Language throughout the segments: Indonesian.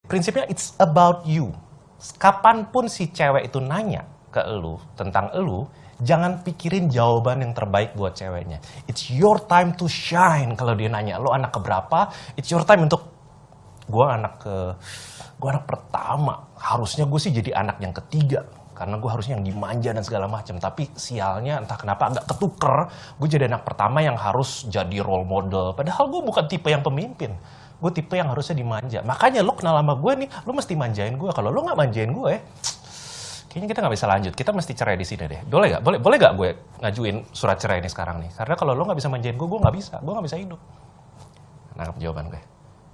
prinsipnya it's about you. Kapanpun si cewek itu nanya ke elu tentang elu, jangan pikirin jawaban yang terbaik buat ceweknya. It's your time to shine. Kalau dia nanya, lo anak keberapa? It's your time untuk, gue anak pertama. Harusnya gue sih jadi anak yang ketiga. Karena gue harusnya yang dimanja dan segala macam. Tapi sialnya entah kenapa agak ketuker. Gue jadi anak pertama yang harus jadi role model. Padahal gue bukan tipe yang pemimpin. Gue tipe yang harusnya dimanja. Makanya lo kenal sama gue nih, lo mesti manjain gue. Kalau lo nggak manjain gue, kayaknya kita nggak bisa lanjut. Kita mesti cerai di sini deh. Boleh nggak? Boleh nggak gue ngajuin surat cerai ini sekarang nih? Karena kalau lo nggak bisa manjain gue nggak bisa. Gue nggak bisa hidup. Nangkep jawaban gue.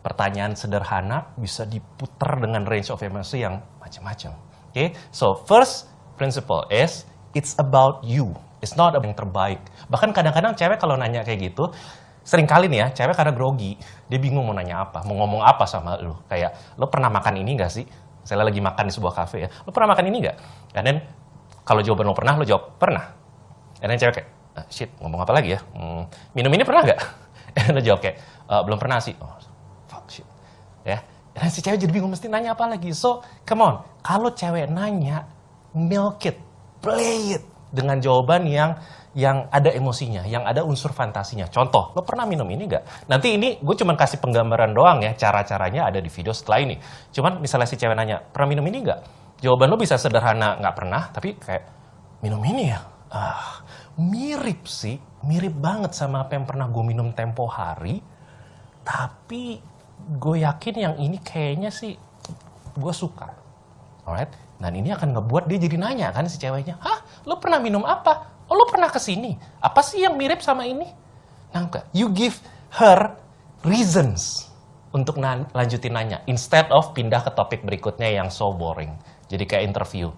Pertanyaan sederhana bisa diputar dengan range of emosi yang macam-macam. Okay? So, first principle is, it's about you. It's not about yang terbaik. Bahkan kadang-kadang cewek kalau nanya kayak gitu, sering kali nih ya, cewek karena grogi, dia bingung mau nanya apa, mau ngomong apa sama lo. Kayak, lo pernah makan ini nggak sih? Saya lagi makan di sebuah kafe ya, lo pernah makan ini nggak? And then, kalau jawaban lo pernah, lo jawab, pernah. And then cewek kayak, shit, ngomong apa lagi ya? Minum ini pernah nggak? And then lo jawab kayak, belum pernah sih. Oh, fuck, shit. Ya. Dan si cewek jadi bingung mesti nanya apa lagi. So, come on. Kalau cewek nanya, milk it, play it dengan jawaban yang ada emosinya, yang ada unsur fantasinya. Contoh, lo pernah minum ini nggak? Nanti ini gue cuma kasih penggambaran doang ya, cara-caranya ada di video setelah ini. Cuman misalnya si cewek nanya, pernah minum ini nggak? Jawaban lo bisa sederhana, nggak pernah, tapi kayak, minum ini ya? Mirip sih, mirip banget sama apa yang pernah gue minum tempo hari, tapi gue yakin yang ini kayaknya sih gue suka. Alright? Dan ini akan ngebuat dia jadi nanya kan si ceweknya, hah? Lo pernah minum apa? Oh, lo pernah kesini? Apa sih yang mirip sama ini? Nah, you give her reasons untuk lanjutin nanya. Instead of pindah ke topik berikutnya yang so boring. Jadi kayak interview.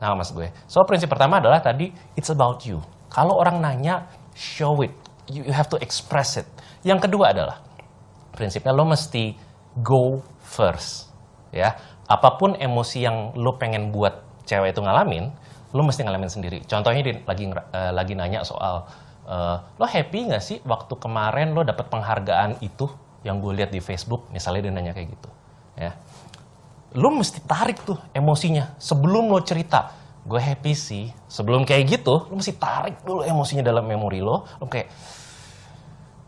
Nah, mas gue. So, prinsip pertama adalah tadi, it's about you. Kalau orang nanya, show it. You have to express it. Yang kedua adalah, prinsipnya lo mesti go first, ya. Apapun emosi yang lo pengen buat cewek itu ngalamin, lo mesti ngalamin sendiri. Contohnya dia lagi nanya soal, lo happy nggak sih waktu kemarin lo dapet penghargaan itu yang gue lihat di Facebook, misalnya dia nanya kayak gitu, ya. Lo mesti tarik tuh emosinya sebelum lo cerita. Gue happy sih. Sebelum kayak gitu, lo mesti tarik dulu emosinya dalam memori lo kayak,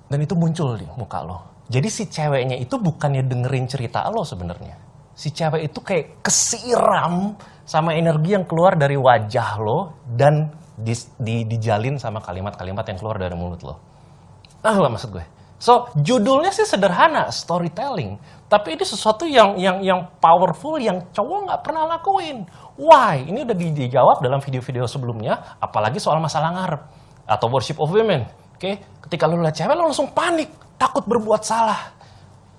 dan itu muncul di muka lo. Jadi si ceweknya itu bukannya dengerin cerita lo sebenarnya. Si cewek itu kayak kesiram sama energi yang keluar dari wajah lo dan dijalin sama kalimat-kalimat yang keluar dari mulut lo. Nah, lah maksud gue. So, judulnya sih sederhana, storytelling. Tapi ini sesuatu yang powerful yang cowok nggak pernah lakuin. Why? Ini udah dijawab dalam video-video sebelumnya, apalagi soal masalah ngarep atau worship of women. Oke, ketika lo lihat cewek lo langsung panik. Takut berbuat salah.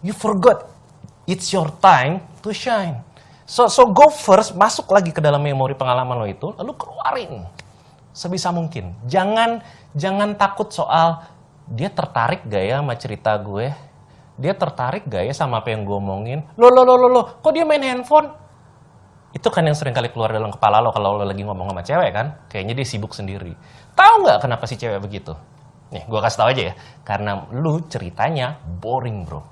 You forgot. It's your time to shine. So go first, masuk lagi ke dalam memori pengalaman lo itu, lalu keluarin sebisa mungkin. Jangan takut soal dia tertarik gak ya sama cerita gue? Dia tertarik gak ya sama apa yang gue omongin? Loh, kok dia main handphone? Itu kan yang sering kali keluar dalam kepala lo kalau lo lagi ngomong sama cewek kan? Kayaknya dia sibuk sendiri. Tahu nggak kenapa si cewek begitu? Nih, gue kasih tau aja ya. Karena lu ceritanya boring, bro.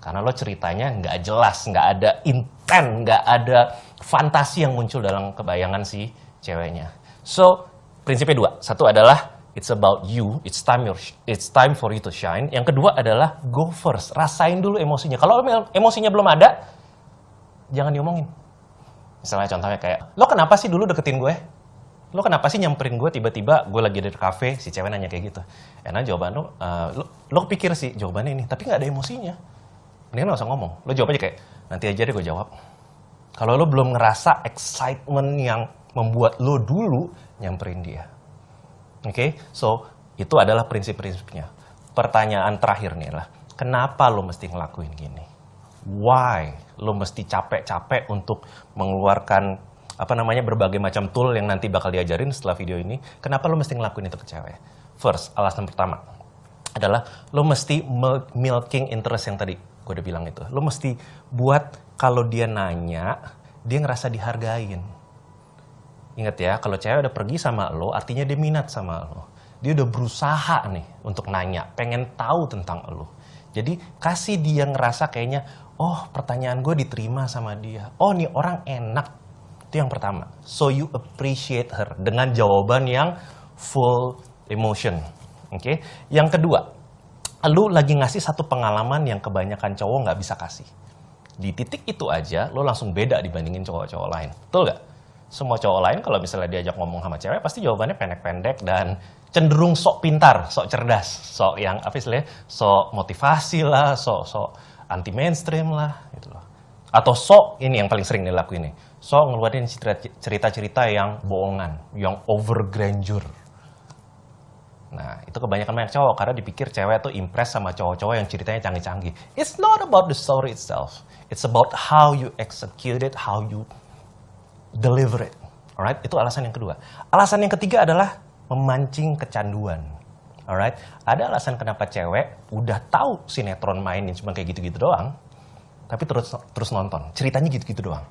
Karena lo ceritanya nggak jelas, nggak ada intent, nggak ada fantasi yang muncul dalam kebayangan si ceweknya. So, prinsipnya dua. Satu adalah, it's about you, it's time for you to shine. Yang kedua adalah, go first. Rasain dulu emosinya. Kalau emosinya belum ada, jangan diomongin. Misalnya contohnya kayak, lo kenapa sih dulu deketin gue? Lo kenapa sih nyamperin gue tiba-tiba gue lagi di kafe, si cewek nanya kayak gitu. Enak jawaban lo pikir sih jawabannya ini, tapi nggak ada emosinya. Mending lo gak usah ngomong, lo jawab aja kayak, nanti aja deh gue jawab. Kalau lo belum ngerasa excitement yang membuat lo dulu nyamperin dia. Oke, so itu adalah prinsip-prinsipnya. Pertanyaan terakhir nih adalah, kenapa lo mesti ngelakuin gini? Why lo mesti capek-capek untuk mengeluarkan berbagai macam tool yang nanti bakal diajarin setelah video ini. Kenapa lo mesti ngelakuin itu ke cewek? First, alasan pertama adalah lo mesti milking interest yang tadi gue udah bilang itu. Lo mesti buat kalau dia nanya, dia ngerasa dihargain. Ingat ya, kalau cewek udah pergi sama lo, artinya dia minat sama lo. Dia udah berusaha nih untuk nanya, pengen tahu tentang lo. Jadi kasih dia ngerasa kayaknya, Oh, pertanyaan gue diterima sama dia. Oh, nih orang enak. Itu yang pertama. So you appreciate her dengan jawaban yang full emotion. Oke. Yang kedua, lu lagi ngasih satu pengalaman yang kebanyakan cowok nggak bisa kasih. Di titik itu aja, lo langsung beda dibandingin cowok-cowok lain. Betul nggak? Semua cowok lain kalau misalnya diajak ngomong sama cewek, pasti jawabannya pendek-pendek dan cenderung sok pintar, sok cerdas, sok yang apa istilahnya, sok motivasi lah, sok anti mainstream lah, gitu loh. Atau sok ini yang paling sering dilakuin nih, sok ngeluarin cerita-cerita yang bohongan, yang over grandeur. Nah, itu kebanyakan banyak cowok karena dipikir cewek tuh impress sama cowok-cowok yang ceritanya canggih-canggih. It's not about the story itself. It's about how you execute it, how you deliver it. Alright, itu alasan yang kedua. Alasan yang ketiga adalah memancing kecanduan. Alright, ada alasan kenapa cewek udah tahu sinetron mainin cuma kayak gitu-gitu doang, tapi terus nonton. Ceritanya gitu-gitu doang.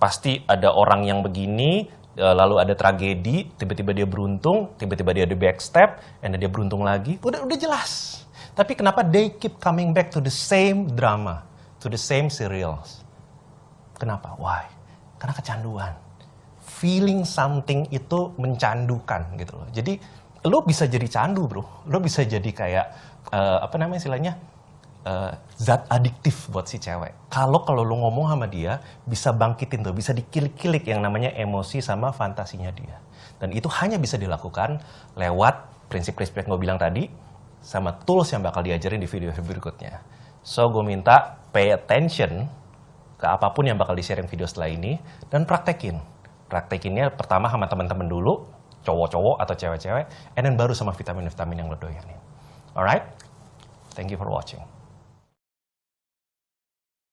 Pasti ada orang yang begini, lalu ada tragedi, tiba-tiba dia beruntung, tiba-tiba dia ada backstep, and then dia beruntung lagi. Udah jelas. Tapi kenapa they keep coming back to the same drama, to the same serials? Kenapa? Why? Karena kecanduan. Feeling something itu mencandukan gitu loh. Jadi lo bisa jadi candu bro. Lo bisa jadi kayak apa namanya istilahnya zat adiktif buat si cewek. Kalau lo ngomong sama dia bisa bangkitin tuh, bisa dikilik-kilik yang namanya emosi sama fantasinya dia. Dan itu hanya bisa dilakukan lewat prinsip-prinsip yang gue bilang tadi sama tools yang bakal diajarin di video berikutnya. So gue minta pay attention ke apapun yang bakal di-sharing video setelah ini dan praktekin. Praktekinnya pertama sama teman-teman dulu, cowok-cowok atau cewek-cewek, and then baru sama vitamin-vitamin yang lo doyanin. Alright? Thank you for watching.